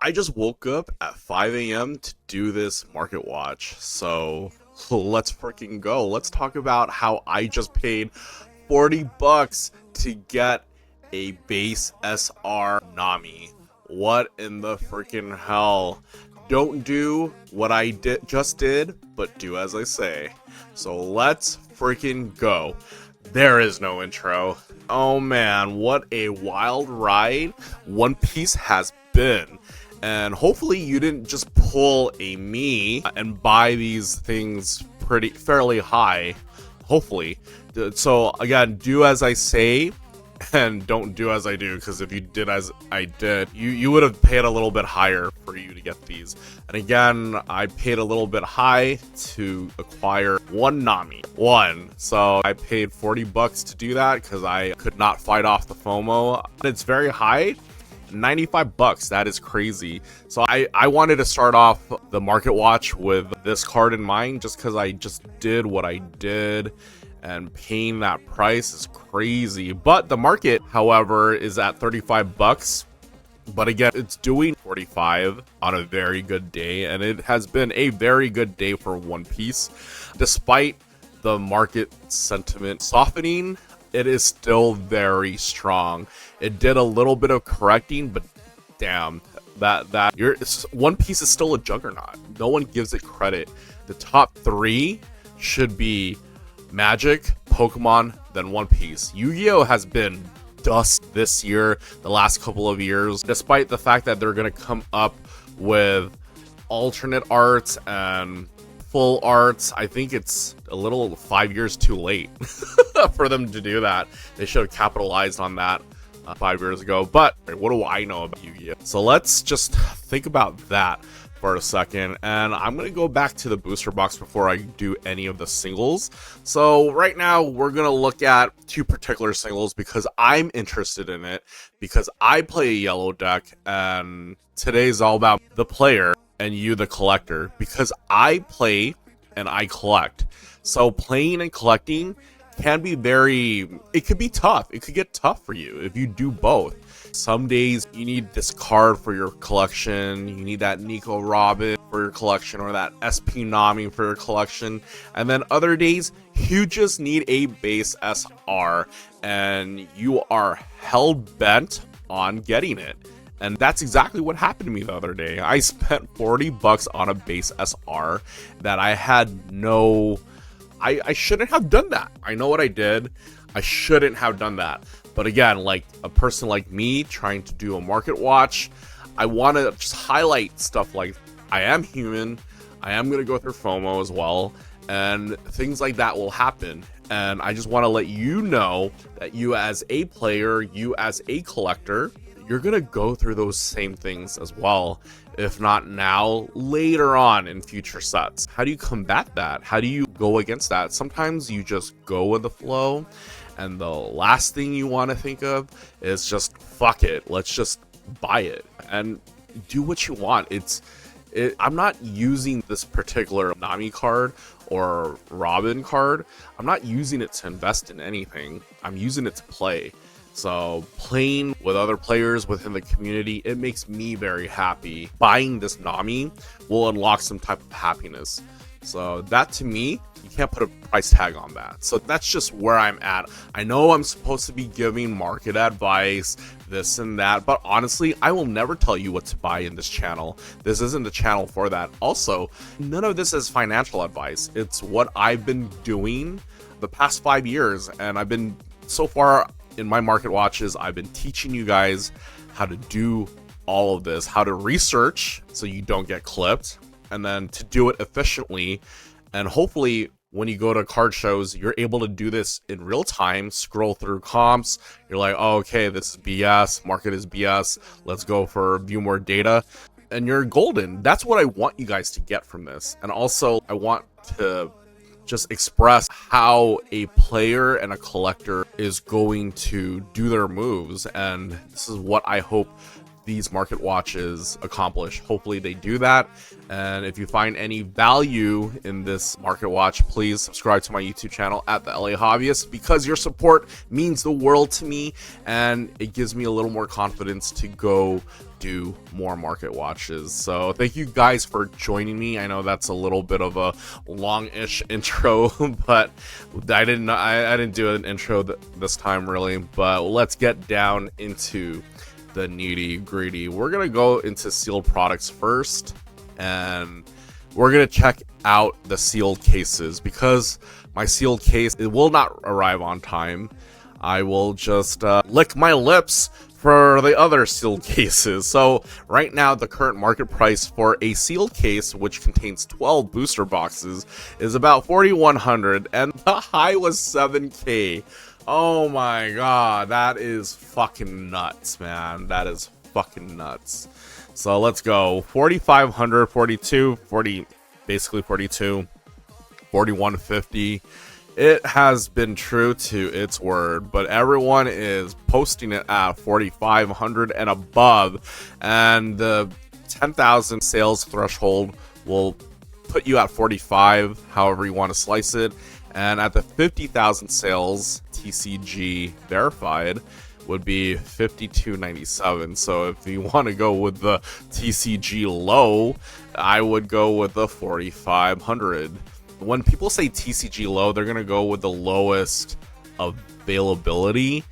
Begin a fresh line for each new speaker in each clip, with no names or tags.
I just woke up at 5 a.m. to do this market watch. So let's freaking go. Let's talk about how I just paid 40 bucks to get a base SR Nami. What in the freaking hell? Don't do what I just did, but do as I say. So let's freaking go. There is no intro. Oh man, what a wild ride One Piece has been. And hopefully you didn't just pull a me and buy these things fairly high. Hopefully. So again, do as I say and don't do as I do, because if you did as I did, you would have paid a little bit higher for you to get these. And again, I paid a little bit high to acquire one Nami. So I paid 40 bucks to do that because I could not fight off the FOMO. It's very high. 95 bucks, that is crazy. So I wanted to start off the market watch with this card in mind, just because I just did what I did, and paying that price is crazy. But the market, however, is at 35 bucks. But again, it's doing 45 on a very good day, and it has been a very good day for One Piece. Despite the market sentiment softening, it is still very strong. It did a little bit of correcting, but damn, One Piece is still a juggernaut. No one gives it credit. The top three should be Magic, Pokemon, then One Piece. Yu-Gi-Oh has been dust this year, the last couple of years, despite the fact that they're going to come up with alternate arts and full arts. I think it's a little 5 years too late for them to do that. They should have capitalized on that 5 years ago. But what do I know about Yu-Gi-Oh? So let's just think about that for a second, and I'm gonna go back to the booster box before I do any of the singles. So right now we're gonna look at two particular singles because I'm interested in it, because I play a yellow deck, and today's all about the player and you the collector, because I play and I collect. So playing and collecting can be it could be tough. It could get tough for you if you do both. Some days you need this card for your collection, you need that Nico Robin for your collection, or that SP Nami for your collection, and then other days you just need a base SR and you are hell-bent on getting it. And that's exactly what happened to me the other day. I spent 40 bucks on a base SR that I had I shouldn't have done that. I know what I did. I shouldn't have done that. But again, like a person like me trying to do a market watch, I want to just highlight stuff like I am human. I am going to go through FOMO as well. And things like that will happen. And I just want to let you know that you as a player, you as a collector, you're going to go through those same things as well. If not now, later on in future sets. How do you combat that? How do you go against that? Sometimes you just go with the flow, and the last thing you want to think of is just fuck it. Let's just buy it and do what you want. I'm not using this particular Nami card or Robin card. I'm not using it to invest in anything. I'm using it to play. So playing with other players within the community, it makes me very happy. Buying this Nami will unlock some type of happiness. So that, to me, you can't put a price tag on that. So that's just where I'm at. I know I'm supposed to be giving market advice, this and that, but honestly, I will never tell you what to buy in this channel. This isn't the channel for that. Also, none of this is financial advice. It's what I've been doing the past 5 years, and I've been, so far in my market watches, I've been teaching you guys how to do all of this, how to research so you don't get clipped, and then to do it efficiently. And hopefully when you go to card shows, you're able to do this in real time, scroll through comps. You're like, oh, okay, this is BS, market is BS, let's go for view more data, and you're golden. That's what I want you guys to get from this. And also I want to just express how a player and a collector is going to do their moves, and this is what I hope these market watches accomplish. Hopefully they do that. And if you find any value in this market watch, please subscribe to my YouTube channel at the LA Hobbyist, because your support means the world to me, and it gives me a little more confidence to go do more market watches. So thank you guys for joining me. I know that's a little bit of a long-ish intro, but I didn't do an intro this time really. But let's get down into the nitty-gritty. We're gonna go into sealed products first, and we're gonna check out the sealed cases, because my sealed case, it will not arrive on time. I will just lick my lips for the other sealed cases. So right now, the current market price for a sealed case, which contains 12 booster boxes, is about $4,100, and the high was $7K. Oh my god, that is fucking nuts, man. That is fucking nuts. So let's go. 4,500, 42, 40, basically 42, 4,150. It has been true to its word, but everyone is posting it at 4,500 and above, and the 10,000 sales threshold will put you at 45, however you want to slice it, and at the 50,000 sales, TCG verified would be 52.97. So if you want to go with the TCG low, I would go with the 4,500. When people say TCG low, they're going to go with the lowest availability.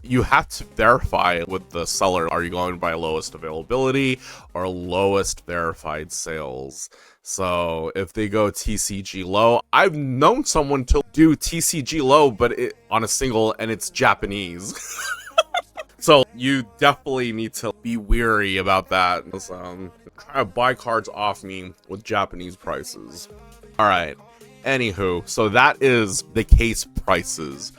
You have to verify with the seller. Are you going by lowest availability or lowest verified sales? So if they go TCG low, I've known someone to do TCG low, but on a single, and it's Japanese. So you definitely need to be weary about that. Trying to buy cards off me with Japanese prices. All right. Anywho, so that is the case prices.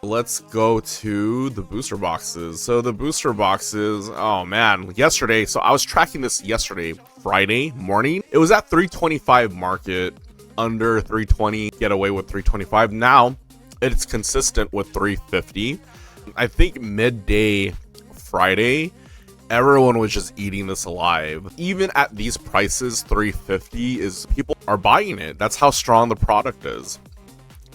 Let's go to the booster boxes. So the booster boxes, oh man, yesterday, so I was tracking this yesterday, Friday morning. It was at 325 market, under 320, get away with 325. Now it's consistent with 350. I think midday Friday, everyone was just eating this alive. Even at these prices, 350 is, people are buying it. That's how strong the product is.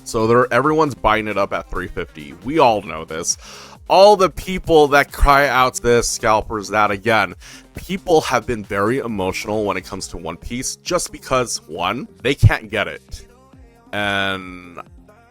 So everyone's buying it up at 350. We all know this. All the people that cry out this, scalpers that, again, people have been very emotional when it comes to One Piece, just because, one, they can't get it. And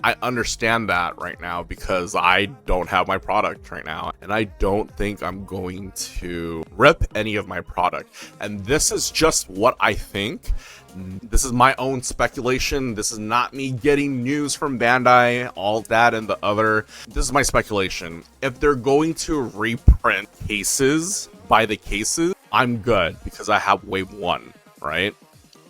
I understand that right now, because I don't have my product right now, and I don't think I'm going to rip any of my product. And this is just what I think. This is my own speculation. This is not me getting news from Bandai, all that and the other. This is my speculation. If they're going to reprint cases by the cases, I'm good, because I have wave 1, right?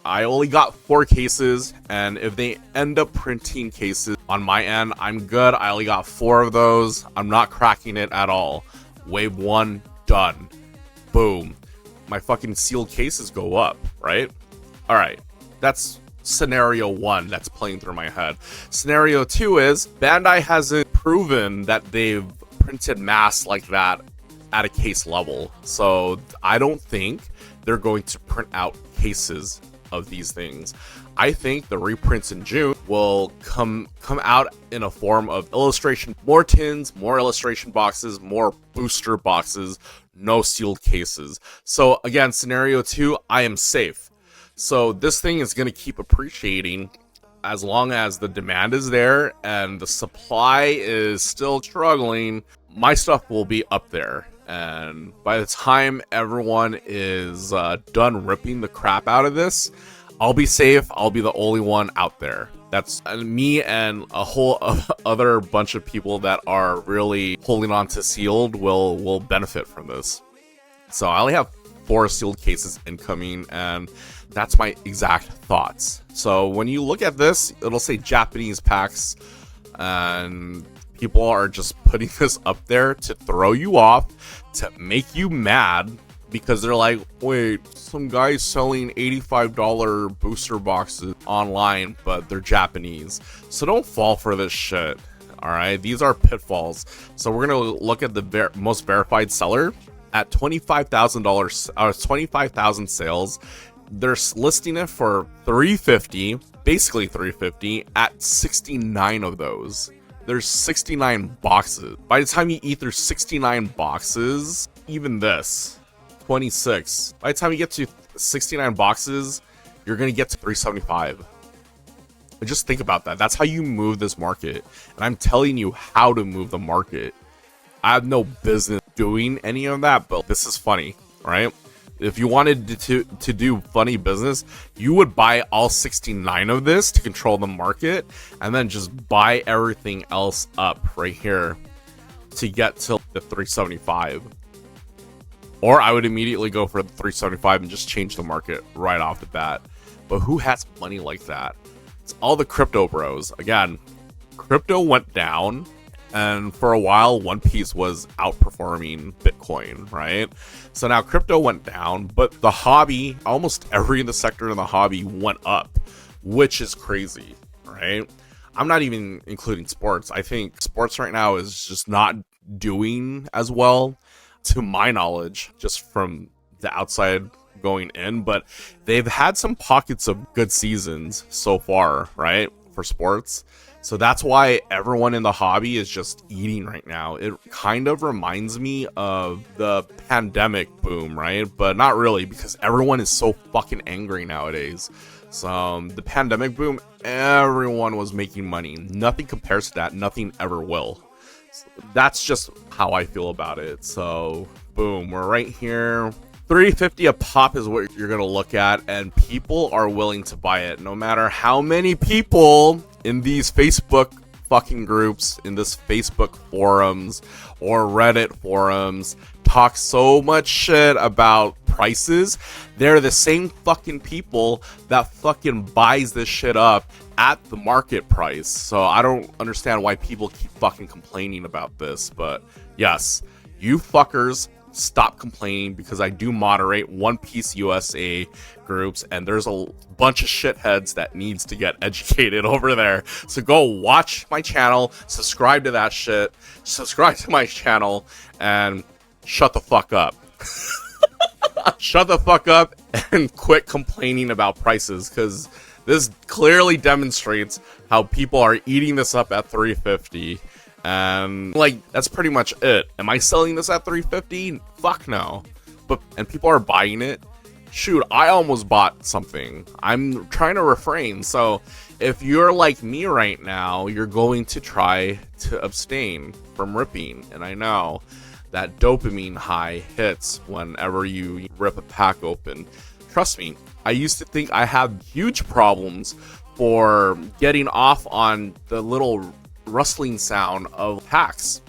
I only got 4 cases, and if they end up printing cases on my end, I'm good. I only got 4 of those. I'm not cracking it at all. Wave 1, done. Boom. My fucking sealed cases go up, right? All right. That's scenario 1 that's playing through my head. Scenario 2 is Bandai hasn't proven that they've printed masks like that at a case level. So I don't think they're going to print out cases of these things. I think the reprints in June will come out in a form of illustration, more tins, more illustration boxes, more booster boxes, no sealed cases. So again, scenario 2, I am safe. So this thing is going to keep appreciating as long as the demand is there and the supply is still struggling. My stuff will be up there. And by the time everyone is done ripping the crap out of this, I'll be safe. I'll be the only one out there. That's me, and a whole other bunch of people that are really holding on to sealed will benefit from this. So I only have 4 sealed cases incoming, and that's my exact thoughts. So when you look at this, it'll say Japanese packs, and people are just putting this up there to throw you off, to make you mad, because they're like, wait, some guy's selling $85 booster boxes online, but they're Japanese. So don't fall for this shit, all right? These are pitfalls. So we're going to look at the most verified seller at $25,000, 25,000 sales. They're listing it for $350, basically $350, at 69 of those. There's 69 boxes. By the time you eat through 69 boxes, even this, 26. By the time you get to 69 boxes, you're gonna get to 375. But just think about that. That's how you move this market. And I'm telling you how to move the market. I have no business doing any of that, but this is funny, right? If you wanted to do funny business, you would buy all 69 of this to control the market, and then just buy everything else up right here to get to the 375. Or I would immediately go for the 375 and just change the market right off the bat. But who has money like that? It's all the crypto bros. Again, crypto went down, and for a while, One Piece was outperforming Bitcoin, right? So now crypto went down, but the hobby, almost every in the sector in the hobby went up, which is crazy, right? I'm not even including sports. I think sports right now is just not doing as well, to my knowledge, just from the outside going in, but they've had some pockets of good seasons so far, right, for sports. So that's why everyone in the hobby is just eating right now. It kind of reminds me of the pandemic boom, right? But not really, because everyone is so fucking angry nowadays. So the pandemic boom, everyone was making money. Nothing compares to that. Nothing ever will. So that's just how I feel about it. So boom, we're right here. 350 a pop is what you're gonna look at, and people are willing to buy it no matter how many people in these Facebook fucking groups, in this Facebook forums or Reddit forums talk so much shit about prices. They're the same fucking people that fucking buys this shit up at the market price. So I don't understand why people keep fucking complaining about this, but yes, you fuckers stop complaining, because I do moderate One Piece USA groups, and there's a bunch of shitheads that needs to get educated over there. So go watch my channel, subscribe to that shit, subscribe to my channel, and shut the fuck up. Shut the fuck up and quit complaining about prices, because this clearly demonstrates how people are eating this up at 350. Like, that's pretty much it. Am I selling this at 350? Fuck no. And people are buying it. Shoot, I almost bought something. I'm trying to refrain. So if you're like me right now, you're going to try to abstain from ripping. And I know that dopamine high hits whenever you rip a pack open. Trust me, I used to think I had huge problems for getting off on the little rustling sound of packs.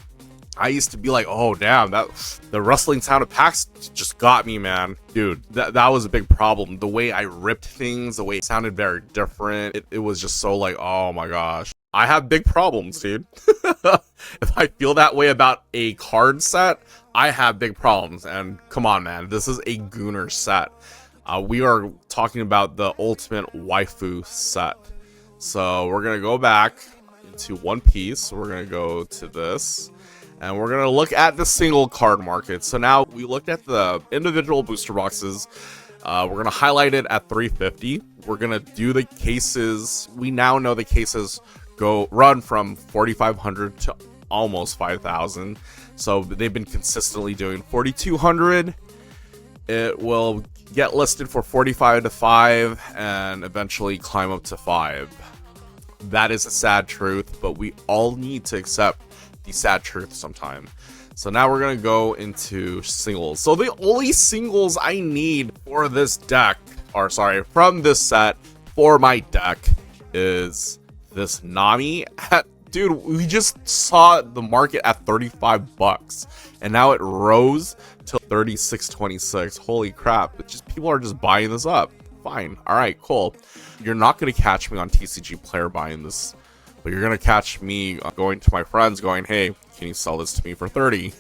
I used to be like, oh damn, that the rustling sound of packs just got me, man. Dude, that was a big problem. The way I ripped things, the way it sounded very different. It was just so like, oh my gosh. I have big problems, dude. If I feel that way about a card set, I have big problems. And come on, man, this is a Gooner set. We are talking about the ultimate waifu set. So we're gonna go back to One Piece. We're gonna go to this, and we're gonna look at the single card market. So now we looked at the individual booster boxes. We're gonna highlight it at 350. We're gonna do the cases. We now know the cases run from 4,500 to almost 5,000. So they've been consistently doing 4,200. It will get listed for 45 to 5 and eventually climb up to 5. That is a sad truth, but we all need to accept the sad truth sometime. So now we're going to go into singles. So the only singles I need for this deck, or sorry, from this set for my deck, is this Nami. Dude, we just saw the market at 35 bucks, and now it rose to 36.26. Holy crap. It's just, people are just buying this up. Fine. All right, cool. You're not going to catch me on TCG Player buying this, but you're going to catch me going to my friends going, hey, can you sell this to me for 30?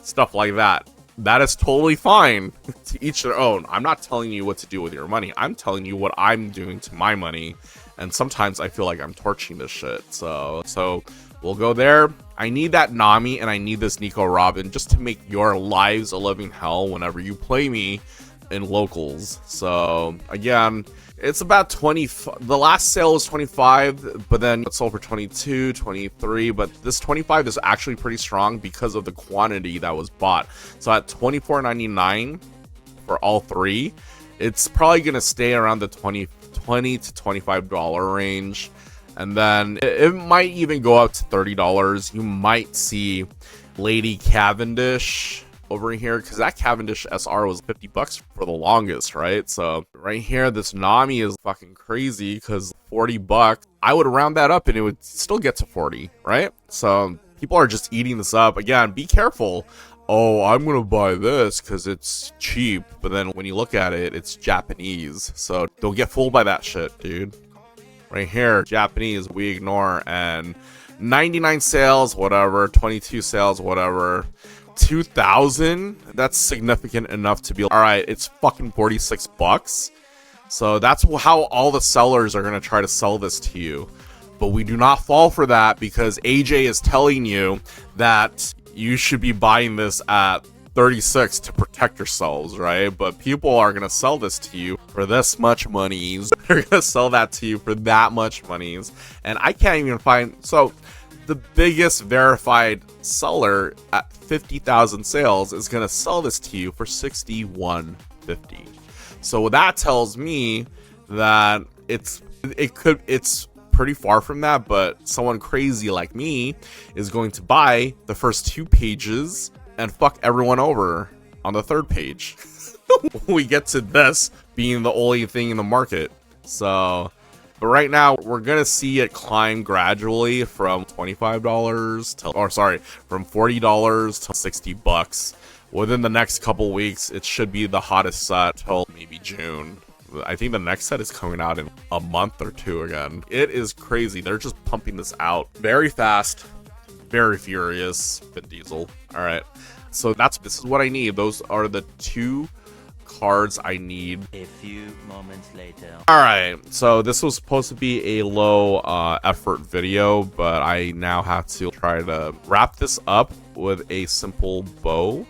Stuff like that. That is totally fine. To each their own. I'm not telling you what to do with your money. I'm telling you what I'm doing to my money. And sometimes I feel like I'm torching this shit. So we'll go there. I need that Nami and I need this Nico Robin just to make your lives a living hell whenever you play me in locals. So again, it's about 20. The last sale was 25, but then it sold for 22, 23. But this 25 is actually pretty strong because of the quantity that was bought. So at 24.99 for all three, it's probably gonna stay around the $20 to $25 range, and then it might even go up to $30. You might see Lady Cavendish over here, because that Cavendish SR was $50 for the longest, right? So right here, this Nami is fucking crazy because $40. I would round that up and it would still get to 40, right? So people are just eating this up. Again, be careful. Oh, I'm gonna buy this because it's cheap, but then when you look at it, it's Japanese, so don't get fooled by that shit, dude. Right here, Japanese, we ignore, and 99 sales, whatever, 22 sales, whatever. 2,000, that's significant enough to be all right. It's fucking $46, so that's how all the sellers are gonna try to sell this to you. But we do not fall for that, because AJ is telling you that you should be buying this at 36 to protect yourselves, right? But people are gonna sell this to you for this much monies. They're gonna sell that to you for that much monies, and I can't even find. So the biggest verified seller at 50,000 sales is gonna sell this to you for $61.50. So that tells me that it's pretty far from that, but someone crazy like me is going to buy the first 2 pages and fuck everyone over on the 3rd page. We get to this being the only thing in the market. So, but right now we're gonna see it climb gradually from $25 to, or sorry, from $40 to $60. Within the next couple weeks, it should be the hottest set till maybe June. I think the next set is coming out in a month or 2 again. It is crazy. They're just pumping this out very fast, very furious. Vin Diesel. All right. So this is what I need. Those are the 2 cards I need.
A few moments later.
All right. So this was supposed to be a low effort video, but I now have to try to wrap this up with a simple bow.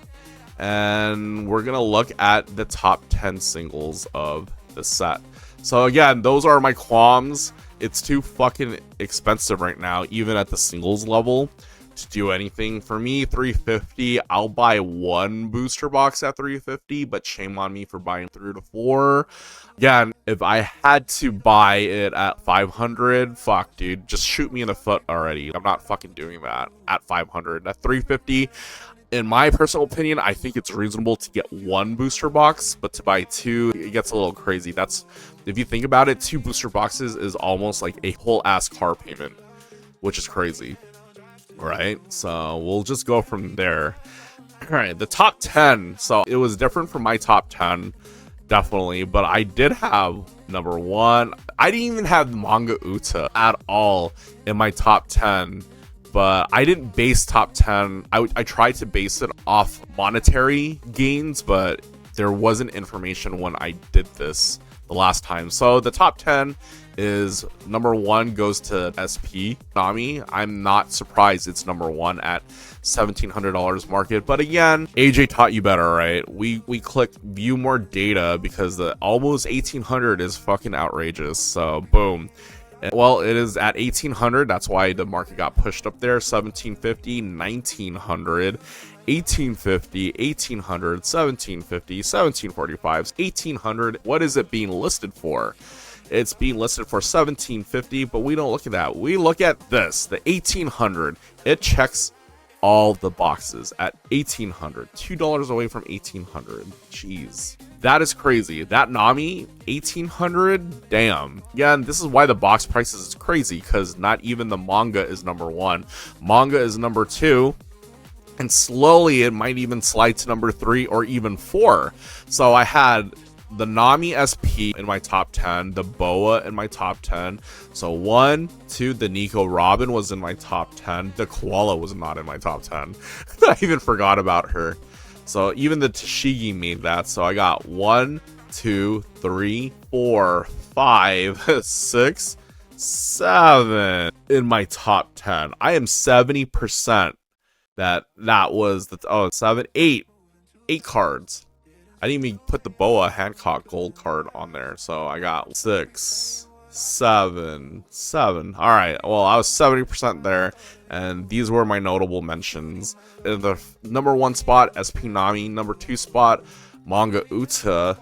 And we're going to look at the top 10 singles of the set. So again, those are my qualms. It's too fucking expensive right now, even at the singles level, to do anything. For me, $350, I'll buy 1 booster box at $350, but shame on me for buying 3 to 4. Again, if I had to buy it at $500, fuck, dude, just shoot me in the foot already. I'm not fucking doing that at $500. At $350, in my personal opinion, I think it's reasonable to get 1 booster box, but to buy 2, it gets a little crazy. That's, if you think about it, 2 booster boxes is almost like a whole ass car payment, which is crazy. Right? So we'll just go from there. All right, the top 10. So it was different from my top 10, definitely, but I did have number 1. I didn't even have Manga Uta at all in my top 10. But I didn't base top 10. I tried to base it off monetary gains, but there wasn't information when I did this the last time. So the top 10 is number 1 goes to SP Nami. I'm not surprised it's number 1 at $1,700 market. But again, AJ taught you better, right? We clicked view more data because the almost 1,800 is fucking outrageous. So boom. Well, it is at 1,800. That's why the market got pushed up there. 1,750, 1,900, 1,850, 1,800, 1,750, 1,745, 1,800. What is it being listed for? It's being listed for 1,750, but we don't look at that. We look at this, the 1,800. It checks all the boxes at 1,800. $2 away from 1,800. Jeez. That is crazy. That Nami, 1,800, damn. Again, this is why the box prices is crazy, because not even the manga is number 1. Manga is number 2, and slowly it might even slide to number 3 or even 4. So I had the Nami SP in my top 10, the Boa in my top 10. So 1, 2, the Nico Robin was in my top 10. The Koala was not in my top 10. I even forgot about her. So even the Tashigi made that. So I got 1, 2, 3, 4, 5, 6, 7 in my top 10. I am 70% that was the 7, 8 cards. I didn't even put the Boa Hancock gold card on there. So I got 6, 7. All right. Well, I was 70% there, and these were my notable mentions. In the number 1 spot, SP Nami. Number 2 spot, Manga Uta,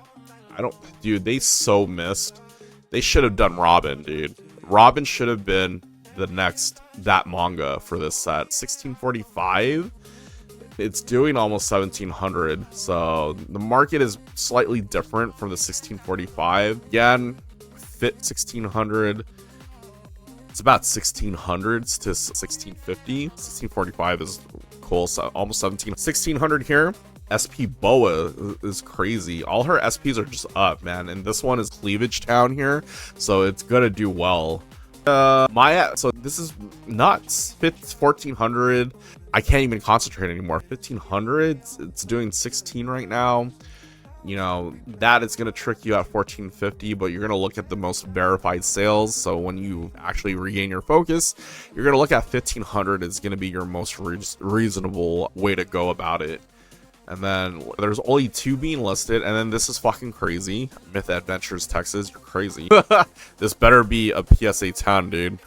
dude, they so missed. They should have done Robin, dude. Robin should have been that manga for this set. 1645? It's doing almost 1700, so the market is slightly different from the 1645. Again, fit 1600. It's about 1600s to 1650. 1645 is cool, so almost 1600 here. SP Boa is crazy. All her SPs are just up, man. And this one is Cleavage Town here, so it's gonna do well. So this is nuts. 1400. I can't even concentrate anymore. 1500. It's doing 16 right now. You know, that is going to trick you at 1450, but you're going to look at the most verified sales. So when you actually regain your focus, you're going to look at 1500 is going to be your most reasonable way to go about it. And then there's only 2 being listed, and then this is fucking crazy. Myth Adventures Texas, you're crazy. This better be a PSA 10, dude.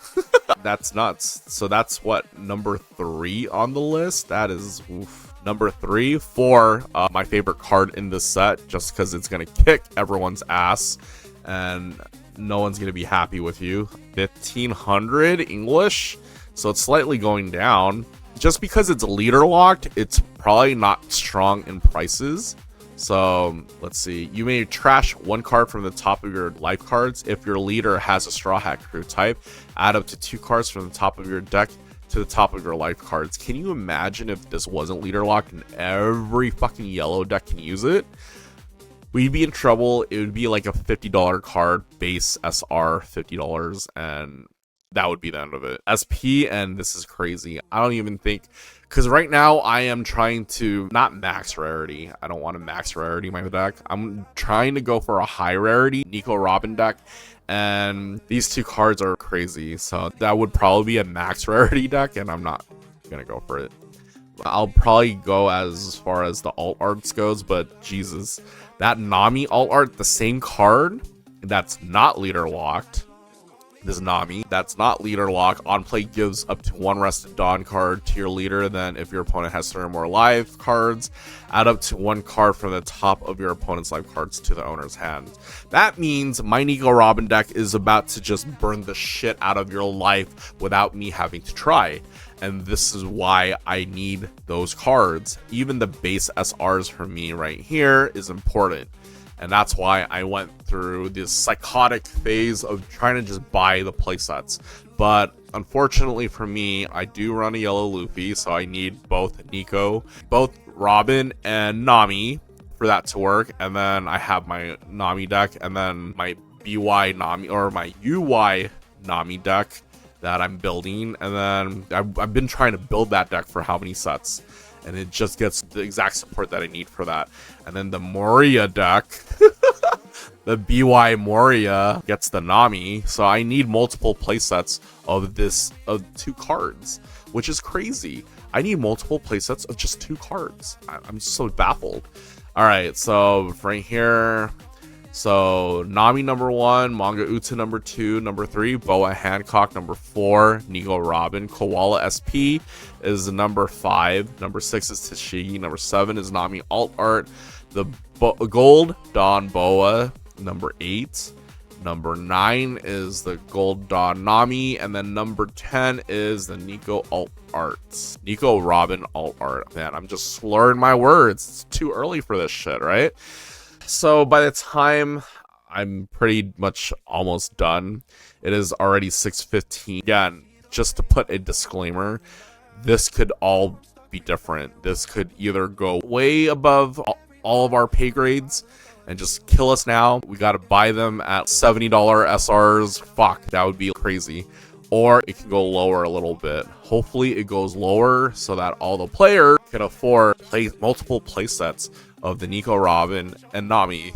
That's nuts. So that's what, number 3 on the list? That is oof. Number 3 for my favorite card in this set, just because it's gonna kick everyone's ass and no one's gonna be happy with you. 1500 English, so it's slightly going down. Just because it's leader locked, it's probably not strong in prices. So let's see, you may trash 1 card from the top of your life cards. If your leader has a Straw Hat Crew type, add up to 2 cards from the top of your deck to the top of your life cards. Can you imagine if this wasn't leader locked and every fucking yellow deck can use it? We'd be in trouble. It would be like a $50 card, base SR $50, and that would be the end of it. SP, and this is crazy. I don't even think, because right now I am trying to not max rarity. I don't want to max rarity my deck. I'm trying to go for a high rarity Nico Robin deck, and these 2 cards are crazy. So that would probably be a max rarity deck, and I'm not gonna go for it. I'll probably go as far as the alt arts goes, but Jesus, that Nami alt art, the same card that's not leader locked. This Nami that's not leader lock on play gives up to 1 Rested Dawn card to your leader. Then if your opponent has 3 or more live cards, add up to 1 card from the top of your opponent's live cards to the owner's hand. That means my Nico Robin deck is about to just burn the shit out of your life without me having to try. And this is why I need those cards. Even the base SRs for me right here is important. And that's why I went through this psychotic phase of trying to just buy the playsets. But unfortunately for me, I do run a yellow Luffy, so I need both Nico, both Robin and Nami for that to work. And then I have my Nami deck, and then my BY Nami, or my UY Nami deck that I'm building. And then I've been trying to build that deck for how many sets? And it just gets the exact support that I need for that. And then the Moria deck, the BY Moria gets the Nami. So I need multiple playsets of 2 cards, which is crazy. I need multiple playsets of just 2 cards. I'm so baffled. All right, so right here, so Nami number 1, Manga Uta number 2, number 3, Boa Hancock number 4, Nico Robin, Koala SP is number 5, number 6 is Tashigi, number 7 is Nami Alt Art, the Gold Dawn Boa, number 8, number 9 is the Gold Dawn Nami, and then number 10 is the Nico Alt Art, Nico Robin Alt Art. Man, I'm just slurring my words. It's too early for this shit, right? So by the time I'm pretty much almost done, it is already 6:15. Again, just to put a disclaimer, this could all be different. This could either go way above all of our pay grades and just kill us now. We got to buy them at $70 SRs. Fuck, that would be crazy. Or it can go lower a little bit. Hopefully it goes lower so that all the players can afford multiple playsets of the Nico Robin and Nami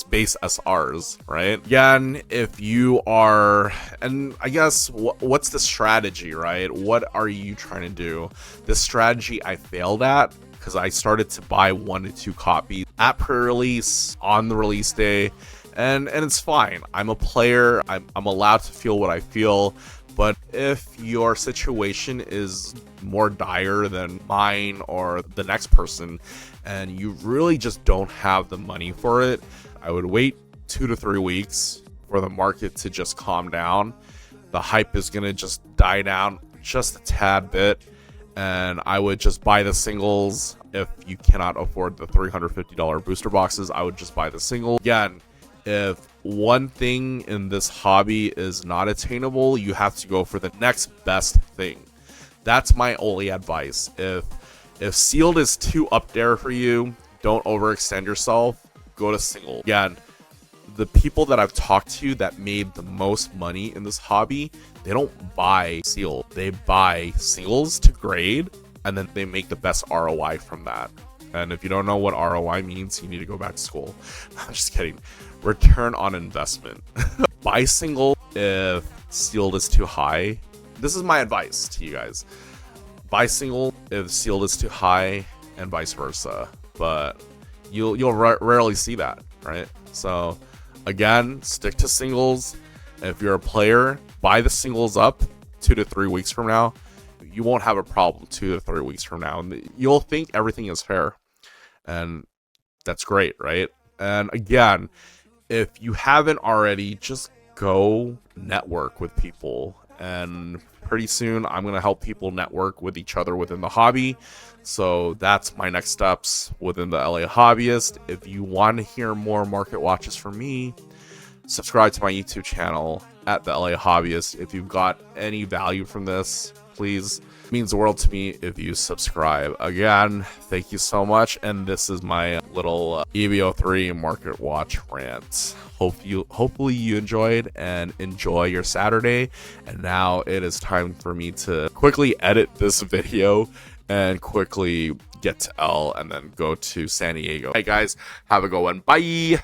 base SRs, right? Again, if you are, and I guess what's the strategy, right? What are you trying to do? This strategy I failed at because I started to buy 1 to 2 copies at pre-release on the release day, and it's fine. I'm a player. I'm allowed to feel what I feel. But if your situation is more dire than mine or the next person, and you really just don't have the money for it, I would wait 2 to 3 weeks for the market to just calm down. The hype is gonna just die down just a tad bit, and I would just buy the singles. If you cannot afford the $350 booster boxes, I would just buy the single. Again, if one thing in this hobby is not attainable, you have to go for the next best thing. That's my only advice. If sealed is too up there for you, don't overextend yourself. Go to single. Again, the people that I've talked to that made the most money in this hobby, they don't buy sealed. They buy singles to grade, and then they make the best ROI from that. And if you don't know what ROI means, you need to go back to school. I'm just kidding. Return on investment. Buy single if sealed is too high. This is my advice to you guys. Buy single if sealed is too high, and vice versa. But you'll rarely see that, right? So again, stick to singles. If you're a player, buy the singles up 2 to 3 weeks from now. You won't have a problem 2 to 3 weeks from now. And you'll think everything is fair. And that's great, right? And again, if you haven't already, just go network with people. And pretty soon, I'm going to help people network with each other within the hobby. So that's my next steps within the LA Hobbyist. If you want to hear more market watches from me, subscribe to my YouTube channel at the LA Hobbyist. If you've got any value from this, please, it means the world to me if you subscribe. Again, thank you so much. And this is my little EB-03 market watch rant. Hopefully you enjoyed, and enjoy your Saturday. And now it is time for me to quickly edit this video and quickly get to L and then go to San Diego. Hey guys, have a good one. Bye.